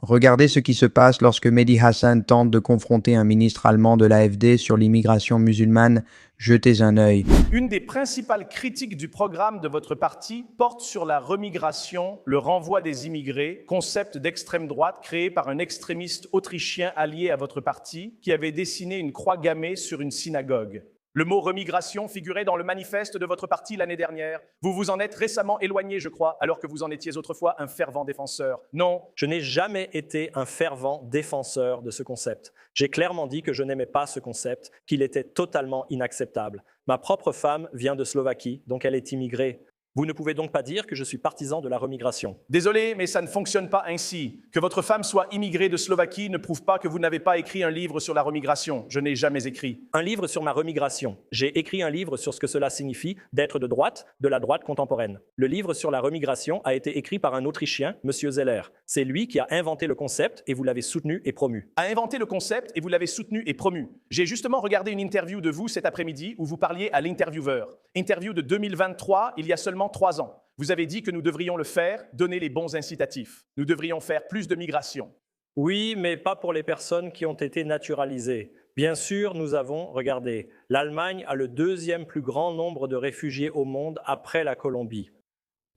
Regardez ce qui se passe lorsque Mehdi Hassan tente de confronter un ministre allemand de l'AfD sur l'immigration musulmane. Jetez un œil. Une des principales critiques du programme de votre parti porte sur la remigration, le renvoi des immigrés, concept d'extrême droite créé par un extrémiste autrichien allié à votre parti qui avait dessiné une croix gammée sur une synagogue. Le mot remigration figurait dans le manifeste de votre parti l'année dernière. Vous vous en êtes récemment éloigné, je crois, alors que vous en étiez autrefois un fervent défenseur. Non, je n'ai jamais été un fervent défenseur de ce concept. J'ai clairement dit que je n'aimais pas ce concept, qu'il était totalement inacceptable. Ma propre femme vient de Slovaquie, donc elle est immigrée. Vous ne pouvez donc pas dire que je suis partisan de la remigration. Désolé, mais ça ne fonctionne pas ainsi. Que votre femme soit immigrée de Slovaquie ne prouve pas que vous n'avez pas écrit un livre sur la remigration. Je n'ai jamais écrit. Un livre sur ma remigration. J'ai écrit un livre sur ce que cela signifie d'être de la droite contemporaine. Le livre sur la remigration a été écrit par un Autrichien, M. Zeller. C'est lui qui a inventé le concept et vous l'avez soutenu et promu. A inventé le concept et vous l'avez soutenu et promu. J'ai justement regardé une interview de vous cet après-midi où vous parliez à l'intervieweur. Interview de 2023, il y a seulement 3 ans. Vous avez dit que nous devrions le faire, donner les bons incitatifs. Nous devrions faire plus de migration. Oui, mais pas pour les personnes qui ont été naturalisées. Bien sûr, nous avons, regardez, l'Allemagne a le 2e plus grand nombre de réfugiés au monde après la Colombie.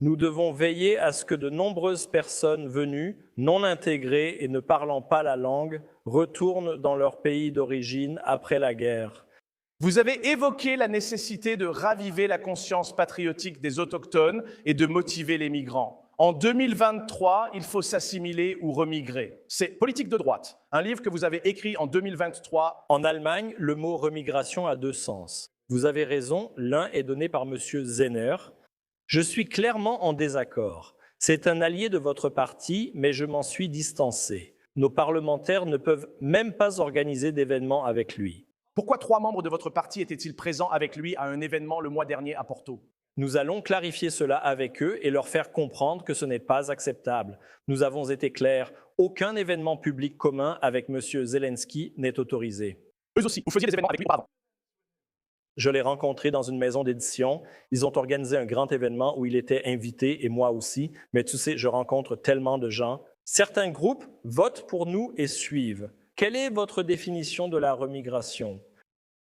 Nous devons veiller à ce que de nombreuses personnes venues, non intégrées et ne parlant pas la langue, retournent dans leur pays d'origine après la guerre. Vous avez évoqué la nécessité de raviver la conscience patriotique des autochtones et de motiver les migrants. En 2023, il faut s'assimiler ou remigrer. C'est Politique de droite, un livre que vous avez écrit en 2023. En Allemagne, le mot remigration a 2 sens. Vous avez raison, l'un est donné par M. Zenner. Je suis clairement en désaccord. C'est un allié de votre parti, mais je m'en suis distancé. Nos parlementaires ne peuvent même pas organiser d'événements avec lui. Pourquoi 3 membres de votre parti étaient-ils présents avec lui à un événement le mois dernier à Porto? Nous allons clarifier cela avec eux et leur faire comprendre que ce n'est pas acceptable. Nous avons été clairs, aucun événement public commun avec M. Zelensky n'est autorisé. Eux aussi, vous faisiez des événements avec lui auparavant. Je l'ai rencontré dans une maison d'édition. Ils ont organisé un grand événement où il était invité et moi aussi. Mais tu sais, je rencontre tellement de gens. Certains groupes votent pour nous et suivent. Quelle est votre définition de la remigration?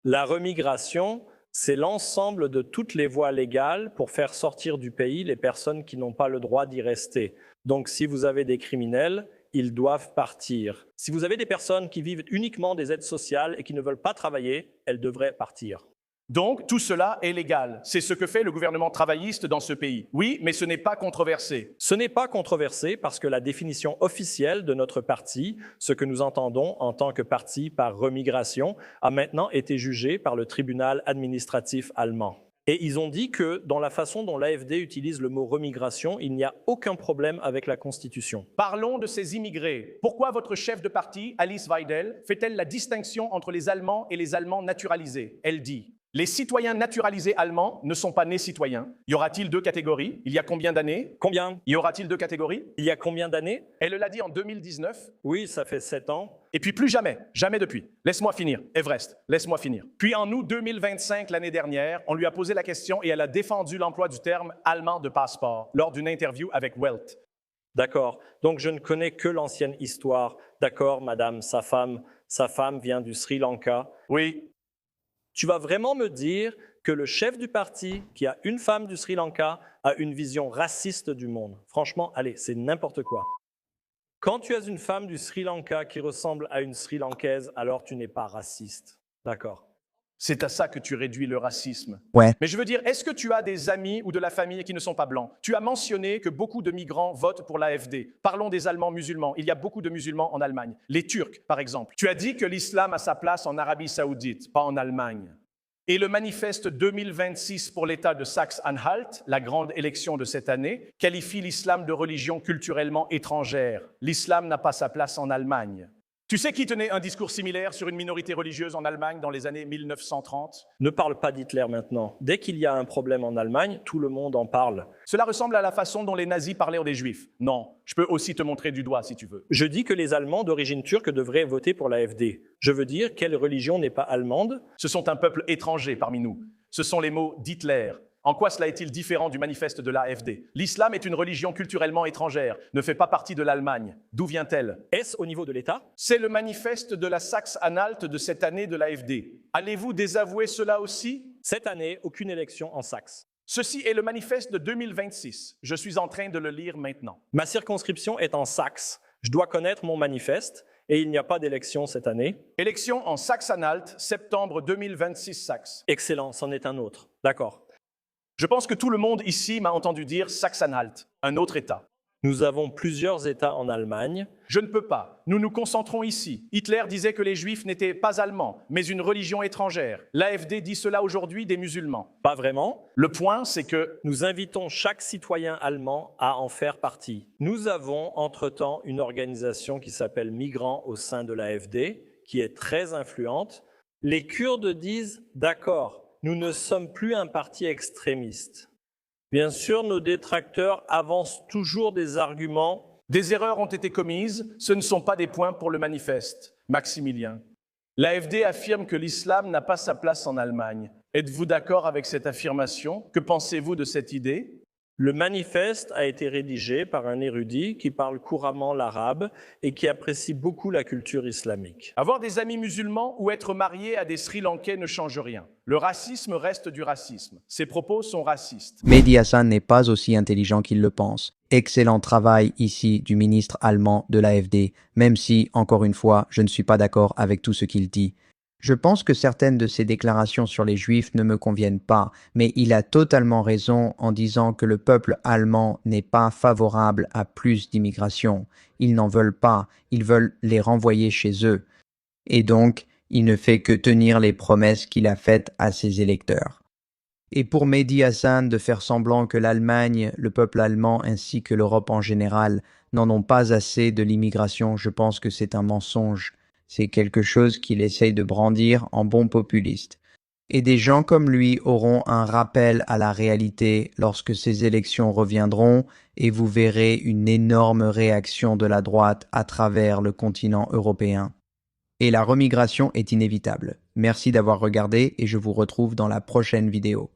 La remigration, c'est l'ensemble de toutes les voies légales pour faire sortir du pays les personnes qui n'ont pas le droit d'y rester. Donc, si vous avez des criminels, ils doivent partir. Si vous avez des personnes qui vivent uniquement des aides sociales et qui ne veulent pas travailler, elles devraient partir. Donc, tout cela est légal. C'est ce que fait le gouvernement travailliste dans ce pays. Oui, mais ce n'est pas controversé. Ce n'est pas controversé parce que la définition officielle de notre parti, ce que nous entendons en tant que parti par remigration, a maintenant été jugé par le tribunal administratif allemand. Et ils ont dit que dans la façon dont l'AfD utilise le mot remigration, il n'y a aucun problème avec la Constitution. Parlons de ces immigrés. Pourquoi votre chef de parti, Alice Weidel, fait-elle la distinction entre les Allemands et les Allemands naturalisés? Elle dit: les citoyens naturalisés allemands ne sont pas nés citoyens. Y aura-t-il 2 catégories? Il y a combien d'années? Combien? Y aura-t-il 2 catégories? Il y a combien d'années? Elle l'a dit en 2019. Oui, ça fait 7 ans. Et puis plus jamais, jamais depuis. Laisse-moi finir, Everest, laisse-moi finir. Puis en août 2025, l'année dernière, on lui a posé la question et elle a défendu l'emploi du terme allemand de passeport lors d'une interview avec Welt. D'accord, donc je ne connais que l'ancienne histoire. D'accord, madame, sa femme vient du Sri Lanka. Oui. Tu vas vraiment me dire que le chef du parti, qui a une femme du Sri Lanka, a une vision raciste du monde? Franchement, allez, c'est n'importe quoi. Quand tu as une femme du Sri Lanka qui ressemble à une Sri Lankaise, alors tu n'es pas raciste. D'accord. C'est à ça que tu réduis le racisme. Ouais. Mais je veux dire, est-ce que tu as des amis ou de la famille qui ne sont pas blancs? Tu as mentionné que beaucoup de migrants votent pour l'AfD. Parlons des Allemands musulmans. Il y a beaucoup de musulmans en Allemagne. Les Turcs, par exemple. Tu as dit que l'islam a sa place en Arabie Saoudite, pas en Allemagne. Et le manifeste 2026 pour l'État de Saxe-Anhalt, la grande élection de cette année, qualifie l'islam de religion culturellement étrangère. L'islam n'a pas sa place en Allemagne. Tu sais qui tenait un discours similaire sur une minorité religieuse en Allemagne dans les années 1930? Ne parle pas d'Hitler maintenant. Dès qu'il y a un problème en Allemagne, tout le monde en parle. Cela ressemble à la façon dont les nazis parlèrent des Juifs. Non, je peux aussi te montrer du doigt si tu veux. Je dis que les Allemands d'origine turque devraient voter pour l'AfD. Je veux dire, quelle religion n'est pas allemande? Ce sont un peuple étranger parmi nous. Ce sont les mots d'Hitler. En quoi cela est-il différent du manifeste de l'AfD? L'islam est une religion culturellement étrangère, ne fait pas partie de l'Allemagne. D'où vient-elle? Est-ce au niveau de l'État? C'est le manifeste de la Saxe-Anhalt de cette année de l'AfD. Allez-vous désavouer cela aussi? Cette année, aucune élection en Saxe. Ceci est le manifeste de 2026. Je suis en train de le lire maintenant. Ma circonscription est en Saxe. Je dois connaître mon manifeste et il n'y a pas d'élection cette année. Élection en Saxe-Anhalt, septembre 2026 Saxe. Excellent, c'en est un autre. D'accord. Je pense que tout le monde ici m'a entendu dire Saxe-Anhalt, un autre État. Nous avons plusieurs États en Allemagne. Je ne peux pas. Nous nous concentrons ici. Hitler disait que les Juifs n'étaient pas allemands, mais une religion étrangère. L'AfD dit cela aujourd'hui des musulmans. Pas vraiment. Le point, c'est que Nous invitons chaque citoyen allemand à en faire partie. Nous avons entre-temps une organisation qui s'appelle Migrants au sein de l'AfD, qui est très influente. Les Kurdes disent « D'accord, nous ne sommes plus un parti extrémiste ». Bien sûr, nos détracteurs avancent toujours des arguments. des erreurs ont été commises, ce ne sont pas des points pour le manifeste. Maximilien. L'AfD affirme que l'islam n'a pas sa place en Allemagne. Êtes-vous d'accord avec cette affirmation? Que pensez-vous de cette idée? Le manifeste a été rédigé par un érudit qui parle couramment l'arabe et qui apprécie beaucoup la culture islamique. Avoir des amis musulmans ou être marié à des Sri Lankais ne change rien. Le racisme reste du racisme. Ses propos sont racistes. Mehdi Hassan n'est pas aussi intelligent qu'il le pense. Excellent travail ici du ministre allemand de l'AfD, même si, encore une fois, je ne suis pas d'accord avec tout ce qu'il dit. Je pense que certaines de ses déclarations sur les Juifs ne me conviennent pas, mais il a totalement raison en disant que le peuple allemand n'est pas favorable à plus d'immigration. Ils n'en veulent pas, ils veulent les renvoyer chez eux. Et donc, il ne fait que tenir les promesses qu'il a faites à ses électeurs. Et pour Mehdi Hassan de faire semblant que l'Allemagne, le peuple allemand ainsi que l'Europe en général n'en ont pas assez de l'immigration, je pense que c'est un mensonge. C'est quelque chose qu'il essaye de brandir en bon populiste. Et des gens comme lui auront un rappel à la réalité lorsque ces élections reviendront et vous verrez une énorme réaction de la droite à travers le continent européen. Et la remigration est inévitable. Merci d'avoir regardé et je vous retrouve dans la prochaine vidéo.